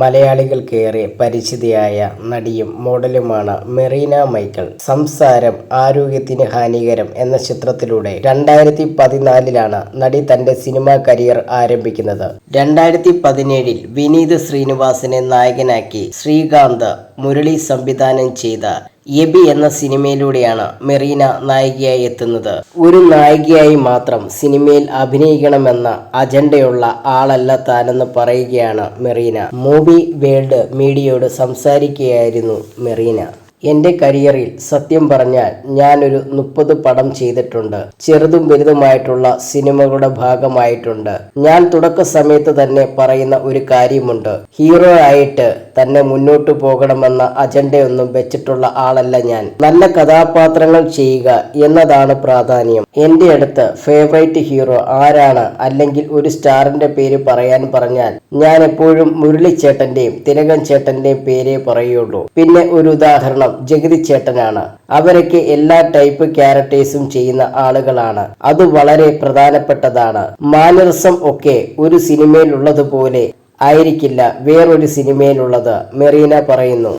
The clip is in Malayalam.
മലയാളികൾക്കേറെ പരിചിതയായ നടിയും മോഡലുമാണ് മെറീന മൈക്കൽ. സംസാരം ആരോഗ്യത്തിന് ഹാനികരം എന്ന ചിത്രത്തിലൂടെ 2014 നടി തന്റെ സിനിമാ കരിയർ ആരംഭിക്കുന്നത്. 2017 വിനീത് ശ്രീനിവാസനെ നായകനാക്കി ശ്രീകാന്ത് മുരളി സംവിധാനം ചെയ്ത എബി എന്ന സിനിമയിലൂടെയാണ് മെറീന നായികയായി എത്തുന്നത്. ഒരു നായികയായി മാത്രം സിനിമയിൽ അഭിനയിക്കണമെന്ന അജണ്ടയുള്ള ആളല്ല താനെന്ന് പറയുകയാണ് മെറീന. മൂവി വേൾഡ് മീഡിയയോട് സംസാരിക്കുകയായിരുന്നു മെറീന. എൻ്റെ കരിയറിൽ സത്യം പറഞ്ഞാൽ ഞാനൊരു 30 പടം ചെയ്തിട്ടുണ്ട്. ചെറുതും വലുതുമായിട്ടുള്ള സിനിമകളുടെ ഭാഗമായിട്ടുണ്ട്. ഞാൻ തുടക്ക സമയത്ത് തന്നെ പറയുന്ന ഒരു കാര്യമുണ്ട്, ഹീറോ ആയിട്ട് തന്നെ മുന്നോട്ട് പോകണമെന്ന അജണ്ടയൊന്നും വെച്ചിട്ടുള്ള ആളല്ല ഞാൻ. നല്ല കഥാപാത്രങ്ങൾ ചെയ്യുക എന്നതാണ് പ്രാധാന്യം. എൻ്റെ അടുത്ത് ഫേവറേറ്റ് ഹീറോ ആരാണ് അല്ലെങ്കിൽ ഒരു സ്റ്റാറിന്റെ പേര് പറയാൻ പറഞ്ഞാൽ ഞാൻ എപ്പോഴും മുരളിച്ചേട്ടന്റെയും തിലകൻ ചേട്ടന്റെയും പേരേ പറയുള്ളൂ. പിന്നെ ഒരു ഉദാഹരണം ജഗതി ചേട്ടനാണ്. അവരൊക്കെ എല്ലാ ടൈപ്പ് ക്യാരക്ടേഴ്സും ചെയ്യുന്ന ആളുകളാണ്. അത് വളരെ പ്രധാനപ്പെട്ടതാണ്. മാനറിസം ഒക്കെ ഒരു സിനിമയിൽ ഉള്ളതുപോലെ ആയിരിക്കില്ല വേറൊരു സിനിമയിലുള്ളത്, മെറീന പറയുന്നു.